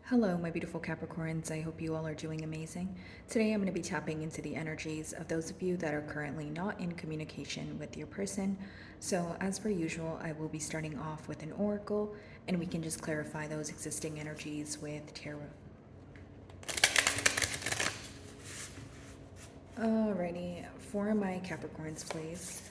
Hello, my beautiful Capricorns. I hope you all are doing amazing. Today, I'm going to be tapping into the energies of those of you that are currently not in communication with your person. So, as per usual, I will be starting off with an oracle, and we can just clarify those existing energies with tarot. Alrighty, for my Capricorns, please.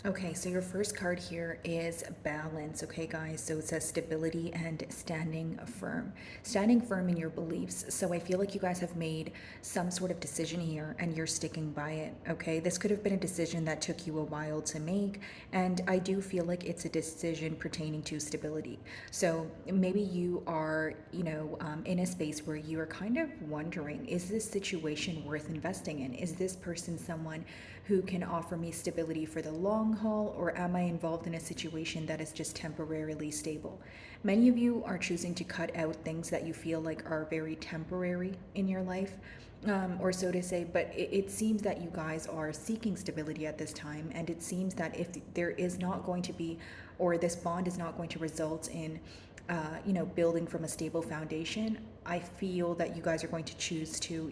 Okay, so your first card here is balance, okay, guys? So it says stability and standing firm. Standing firm in your beliefs. So I feel like you guys have made some sort of decision here and you're sticking by it, okay? This could have been a decision that took you a while to make, and I do feel like it's a decision pertaining to stability. So maybe you are, in a space where you are kind of wondering, is this situation worth investing in? Is this person someone who can offer me stability for the long haul, or am I involved in a situation that is just temporarily stable? Many of you are choosing to cut out things that you feel like are very temporary in your life. Or so to say, but it seems that you guys are seeking stability at this time, and it seems that if there is not going to be, or this bond is not going to result in, building from a stable foundation, I feel that you guys are going to choose to,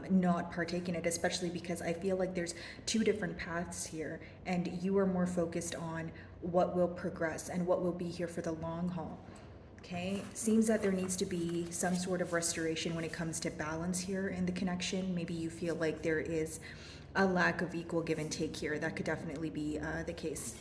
not partake in it, especially because I feel like there's two different paths here, and you are more focused on what will progress and what will be here for the long haul. Okay, seems that there needs to be some sort of restoration when it comes to balance here in the connection. Maybe you feel like there is a lack of equal give and take here. That could definitely be the case.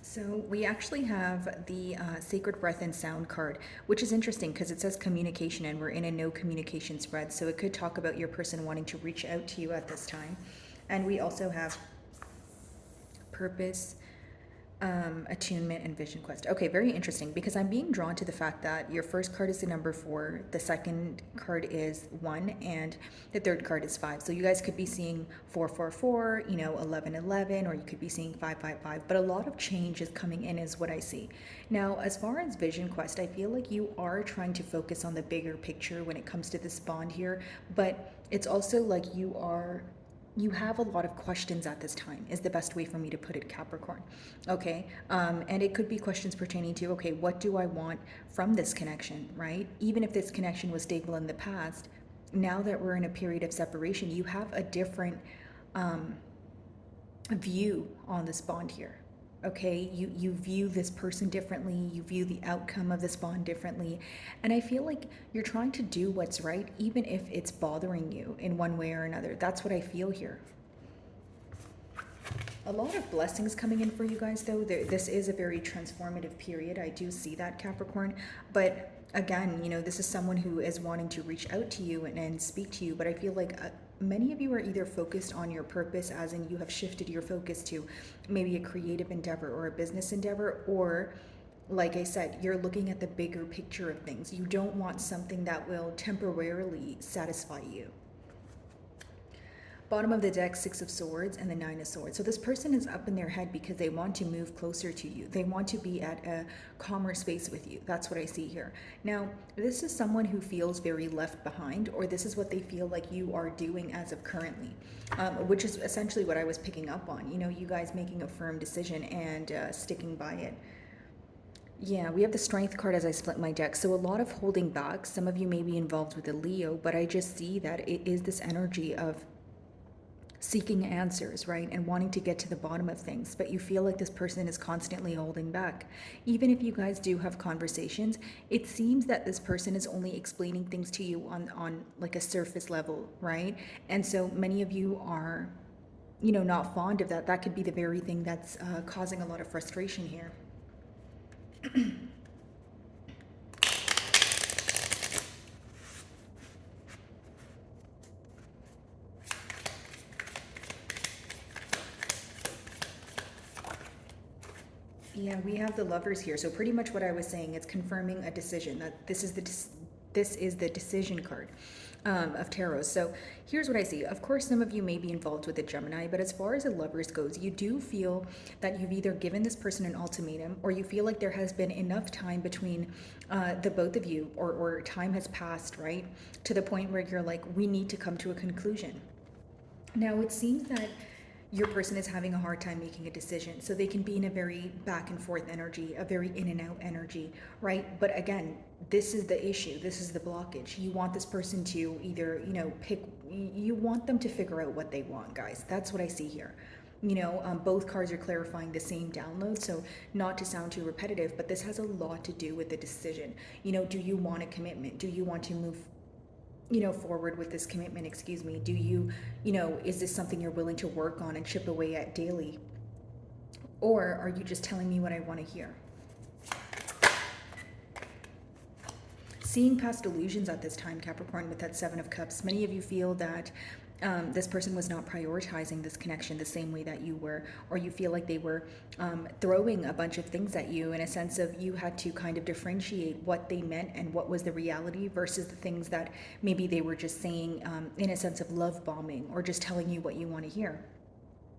So we actually have the Sacred Breath and Sound card, which is interesting because it says communication and we're in a no communication spread. So it could talk about your person wanting to reach out to you at this time. And we also have purpose, attunement, and vision quest. Okay, very interesting, because I'm being drawn to the fact that your first card is the number 4, the second card is 1, and the third card is 5. So you guys could be seeing 444, 1111, or you could be seeing 555. But a lot of change is coming in, is what I see. Now, as far as vision quest, I feel like you are trying to focus on the bigger picture when it comes to this bond here, but it's also like you have a lot of questions at this time, is the best way for me to put it, Capricorn. Okay, and it could be questions pertaining to, okay, what do I want from this connection, right? Even if this connection was stable in the past, now that we're in a period of separation, you have a different view on this bond here. Okay, you view this person differently, you view the outcome of this bond differently, and I feel like you're trying to do what's right, even if it's bothering you in one way or another. That's what I feel here. A lot of blessings coming in for you guys, though. This is a very transformative period. I do see that, Capricorn. But again, this is someone who is wanting to reach out to you and speak to you. But I feel like many of you are either focused on your purpose, as in you have shifted your focus to maybe a creative endeavor or a business endeavor, or like I said, you're looking at the bigger picture of things. You don't want something that will temporarily satisfy you. Bottom of the deck, 6 of Swords and the 9 of Swords. So this person is up in their head because they want to move closer to you. They want to be at a calmer space with you. That's what I see here. Now, this is someone who feels very left behind, or this is what they feel like you are doing as of currently, which is essentially what I was picking up on. You guys making a firm decision and sticking by it. Yeah, we have the Strength card as I split my deck. So a lot of holding back. Some of you may be involved with a Leo, but I just see that it is this energy of seeking answers, right? And wanting to get to the bottom of things. But you feel like this person is constantly holding back. Even if you guys do have conversations, it seems that this person is only explaining things to you on like a surface level, right? And so many of you are, not fond of that. That could be the very thing that's causing a lot of frustration here. Yeah, we have the Lovers here. So pretty much what I was saying, it's confirming a decision, that this is the decision card. of tarot. So here's what I see. Of course, some of you may be involved with a Gemini, but as far as the lovers goes, you do feel that you've either given this person an ultimatum, or you feel like there has been enough time between the both of you, or time has passed, right? To the point where you're like, we need to come to a conclusion. Now, it seems that your person is having a hard time making a decision. So they can be in a very back and forth energy, a very in and out energy, right? But again, this is the issue. This is the blockage. You want this person to either, you want them to figure out what they want, guys. That's what I see here. Both cards are clarifying the same download. So not to sound too repetitive, but this has a lot to do with the decision. Do you want a commitment? Do you want to move forward with this commitment, excuse me? Do you, is this something you're willing to work on and chip away at daily? Or are you just telling me what I want to hear? Seeing past illusions at this time, Capricorn, with that Seven of Cups. Many of you feel that this person was not prioritizing this connection the same way that you were, or you feel like they were throwing a bunch of things at you in a sense of you had to kind of differentiate what they meant and what was the reality versus the things that maybe they were just saying in a sense of love bombing or just telling you what you want to hear.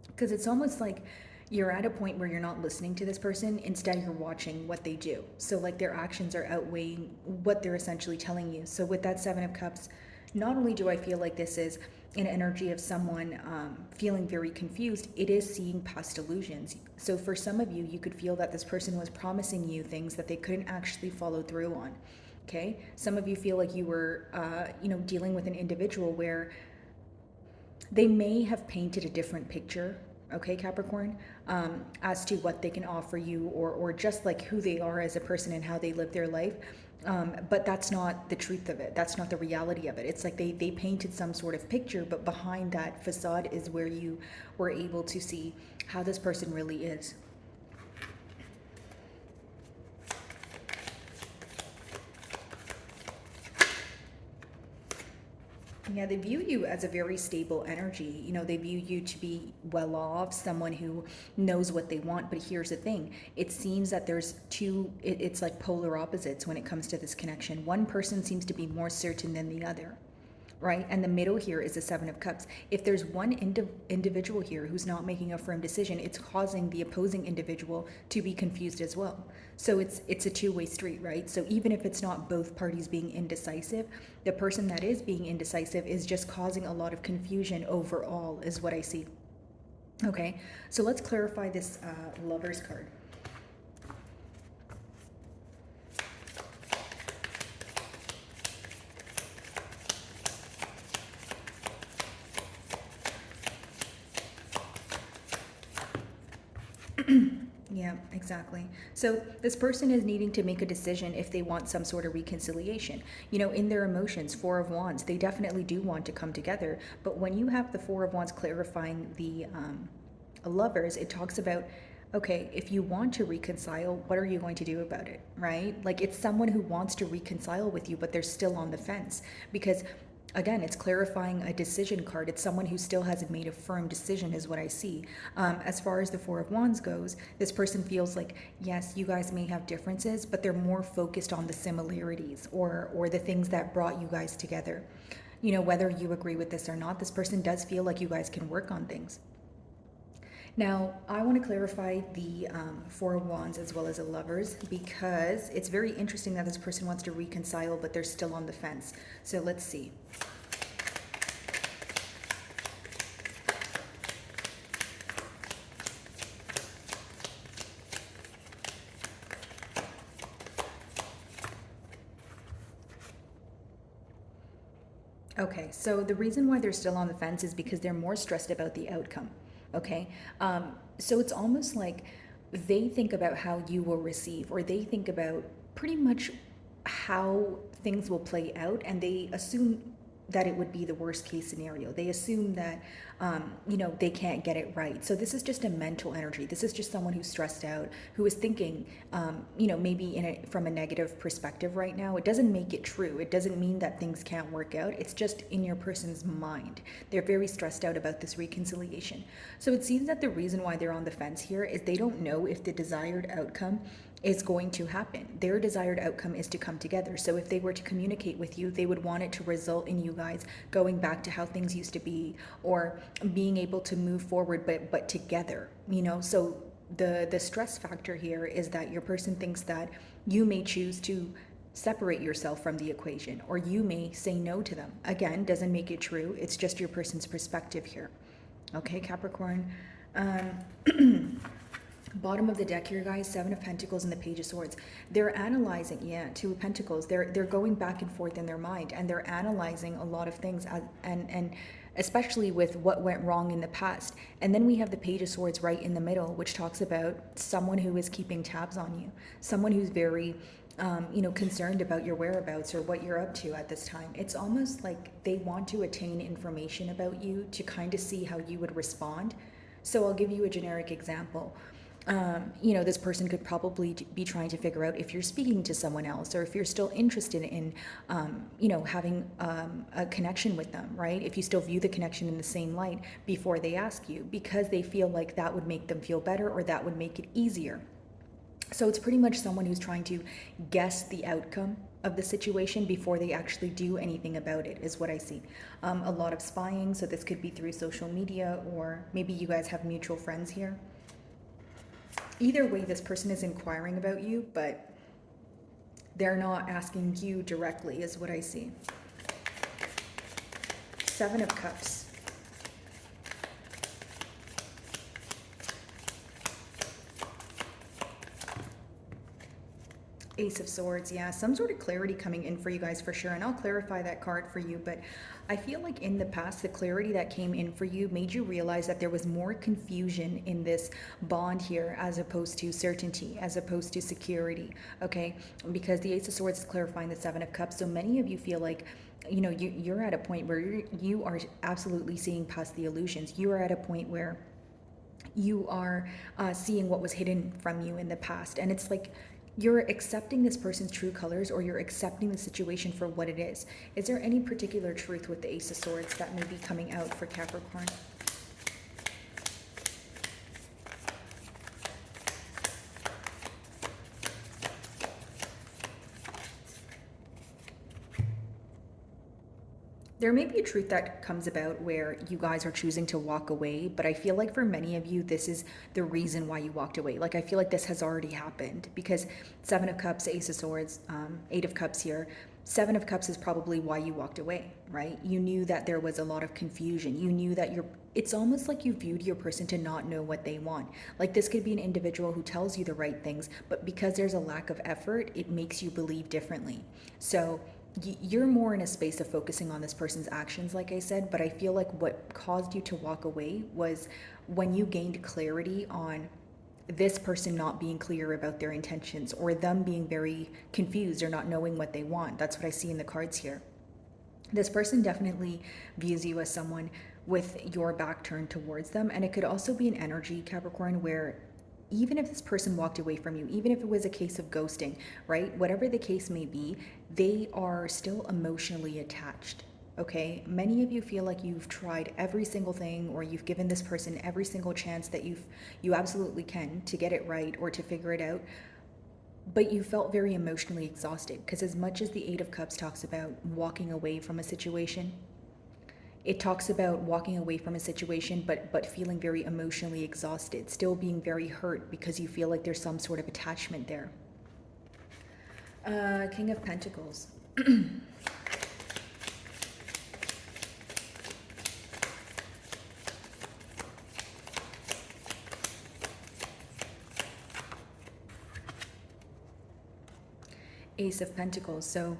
Because it's almost like you're at a point where you're not listening to this person, instead you're watching what they do. So like their actions are outweighing what they're essentially telling you. So with that Seven of Cups, not only do I feel like this is an energy of someone feeling very confused, it is seeing past illusions. So for some of you, you could feel that this person was promising you things that they couldn't actually follow through on. Okay, some of you feel like you were dealing with an individual where they may have painted a different picture, okay, Capricorn, as to what they can offer you, or just like who they are as a person and how they live their life. But that's not the truth of it. That's not the reality of it. It's like they painted some sort of picture, but behind that facade is where you were able to see how this person really is. Yeah, they view you as a very stable energy. They view you to be well off, someone who knows what they want. But here's the thing. It seems that there's it's like polar opposites when it comes to this connection. One person seems to be more certain than the other, right? And the middle here is the Seven of Cups. If there's one individual here who's not making a firm decision, it's causing the opposing individual to be confused as well. So it's a two-way street, right? So even if it's not both parties being indecisive, the person that is being indecisive is just causing a lot of confusion overall, is what I see. Okay, so let's clarify this Lovers card. Yeah, exactly. So this person is needing to make a decision if they want some sort of reconciliation. In their emotions, Four of Wands, they definitely do want to come together. But when you have the Four of Wands clarifying the Lovers, it talks about, okay, if you want to reconcile, what are you going to do about it, right? Like it's someone who wants to reconcile with you, but they're still on the fence because again, it's clarifying a decision card. It's someone who still hasn't made a firm decision, is what I see. As far as the Four of Wands goes, this person feels like, yes, you guys may have differences, but they're more focused on the similarities or the things that brought you guys together. Whether you agree with this or not, this person does feel like you guys can work on things. Now, I want to clarify the Four of Wands as well as the Lovers because it's very interesting that this person wants to reconcile, but they're still on the fence. So let's see. Okay, so the reason why they're still on the fence is because they're more stressed about the outcome. Okay, so it's almost like they think about how you will receive, or they think about pretty much how things will play out, and they assume that it would be the worst case scenario. They assume that, they can't get it right. So this is just a mental energy. This is just someone who's stressed out, who is thinking, maybe from a negative perspective right now. It doesn't make it true. It doesn't mean that things can't work out. It's just in your person's mind. They're very stressed out about this reconciliation. So it seems that the reason why they're on the fence here is they don't know if the desired outcome is going to happen. Their desired outcome is to come together. So if they were to communicate with you, they would want it to result in you you guys, going back to how things used to be, or being able to move forward, but together, you know. So the stress factor here is that your person thinks that you may choose to separate yourself from the equation, or you may say no to them. Again, doesn't make it true. It's just your person's perspective here. Okay, Capricorn. Bottom of the deck here, guys, Seven of Pentacles and the Page of Swords. They're analyzing, yeah, Two of Pentacles. They're going back and forth in their mind, and they're analyzing a lot of things, and especially with what went wrong in the past. And then we have the Page of Swords right in the middle, which talks about someone who is keeping tabs on you, someone who's very concerned about your whereabouts or what you're up to at this time. It's almost like they want to attain information about you to kind of see how you would respond. So I'll give you a generic example. This person could probably be trying to figure out if you're speaking to someone else, or if you're still interested in, having a connection with them, right? If you still view the connection in the same light before they ask you, because they feel like that would make them feel better, or that would make it easier. So it's pretty much someone who's trying to guess the outcome of the situation before they actually do anything about it, is what I see. A lot of spying, so this could be through social media, or maybe you guys have mutual friends here. Either way, this person is inquiring about you, but they're not asking you directly, is what I see. Seven of Cups. Ace of Swords, yeah, some sort of clarity coming in for you guys for sure, and I'll clarify that card for you. But I feel like in the past, the clarity that came in for you made you realize that there was more confusion in this bond here, as opposed to certainty, as opposed to security, okay? Because the Ace of Swords is clarifying the Seven of Cups, so many of you feel like, you're at a point where you are absolutely seeing past the illusions. You are at a point where you are seeing what was hidden from you in the past, and it's like you're accepting this person's true colors, or you're accepting the situation for what it is. Is there any particular truth with the Ace of Swords that may be coming out for Capricorn? There may be a truth that comes about where you guys are choosing to walk away, but I feel like for many of you, this is the reason why you walked away. Like, I feel like this has already happened, because Seven of Cups, Ace of Swords, Eight of Cups here. Seven of Cups is probably why you walked away, right? You knew that there was a lot of confusion. You knew that it's almost like you viewed your person to not know what they want. Like, this could be an individual who tells you the right things, but because there's a lack of effort, it makes you believe differently. So you're more in a space of focusing on this person's actions, like I said, but I feel like what caused you to walk away was when you gained clarity on this person not being clear about their intentions, or them being very confused or not knowing what they want. That's what I see in the cards here. This person definitely views you as someone with your back turned towards them, and it could also be an energy, Capricorn, where even if this person walked away from you, even if it was a case of ghosting, right? Whatever the case may be, they are still emotionally attached, okay? Many of you feel like you've tried every single thing, or you've given this person every single chance that you absolutely can to get it right or to figure it out, but you felt very emotionally exhausted, because as much as the Eight of Cups talks about walking away from a situation, it talks about walking away from a situation, but feeling very emotionally exhausted, still being very hurt because you feel like there's some sort of attachment there. King of Pentacles. Ace of Pentacles. So,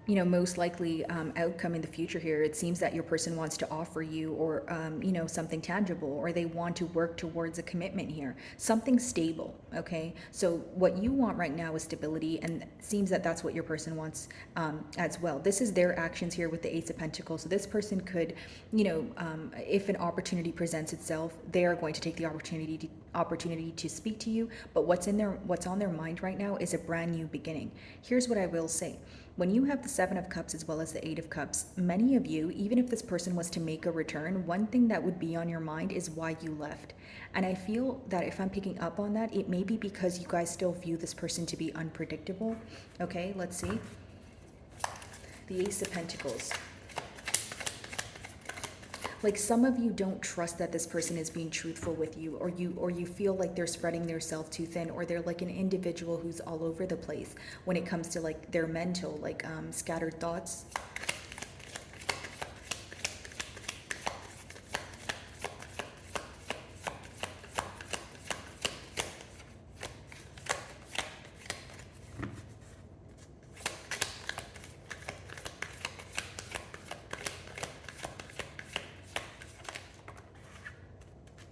most likely outcome in the future here, it seems that your person wants to offer you, or, something tangible, or they want to work towards a commitment here, something stable, okay? So what you want right now is stability, and it seems that that's what your person wants as well. This is their actions here with the Ace of Pentacles. So this person could, if an opportunity presents itself, they are going to take the opportunity to speak to you, but what's on their mind right now is a brand new beginning. Here's what I will say. When you have the Seven of Cups as well as the Eight of Cups, many of you, even if this person was to make a return, one thing that would be on your mind is why you left. And I feel that if I'm picking up on that, it may be because you guys still view this person to be unpredictable. Okay, let's see. The Ace of Pentacles. Like some of you don't trust that this person is being truthful with you, or you feel like they're spreading their self too thin, or they're like an individual who's all over the place when it comes to like their mental, like scattered thoughts.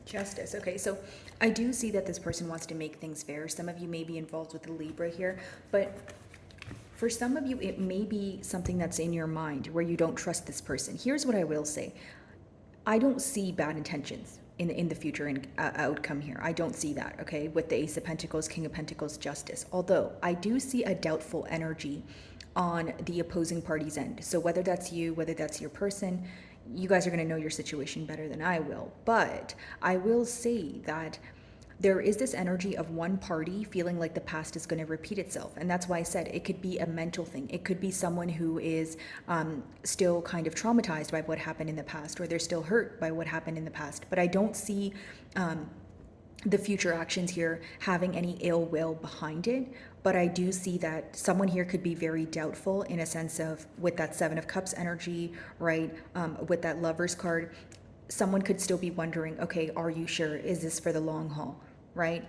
Justice. Okay, so I do see that this person wants to make things fair. Some of you may be involved with the Libra here, but for some of you, it may be something that's in your mind where you don't trust this person. Here's what I will say. I don't see bad intentions in the future and outcome here. I don't see that, okay, with the Ace of Pentacles, King of Pentacles, Justice. Although I do see a doubtful energy on the opposing party's end. So whether that's you, whether that's your person, you guys are going to know your situation better than I will. But I will say that there is this energy of one party feeling like the past is going to repeat itself. And that's why I said it could be a mental thing. It could be someone who is still kind of traumatized by what happened in the past, or they're still hurt by what happened in the past. But I don't see the future actions here having any ill will behind it. But I do see that someone here could be very doubtful in a sense of, with that Seven of Cups energy, right? With that Lover's card, someone could still be wondering, okay, are you sure? Is this for the long haul, right?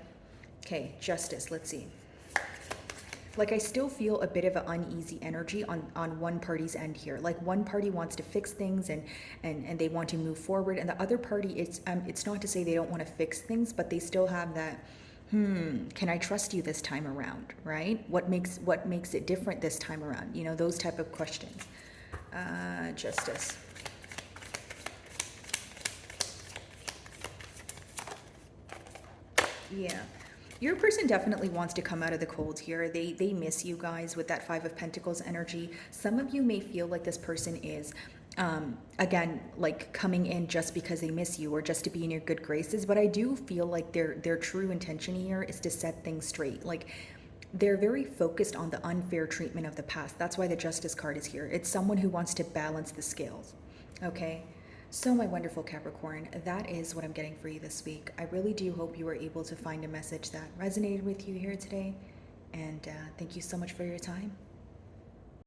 Okay, Justice, let's see. Like I still feel a bit of an uneasy energy on one party's end here. Like one party wants to fix things and they want to move forward, and the other party, it's not to say they don't want to fix things, but they still have that, can I trust you this time around, right? What makes it different this time around? You know, those type of questions. Justice. Yeah. Your person definitely wants to come out of the cold here. They miss you guys with that Five of Pentacles energy. Some of you may feel like this person is again, like coming in just because they miss you or just to be in your good graces, but I do feel like their true intention here is to set things straight. Like they're very focused on the unfair treatment of the past. That's why the Justice card is here. It's someone who wants to balance the scales. Okay. So my wonderful Capricorn, that is what I'm getting for you this week. I really do hope you were able to find a message that resonated with you here today. And thank you so much for your time.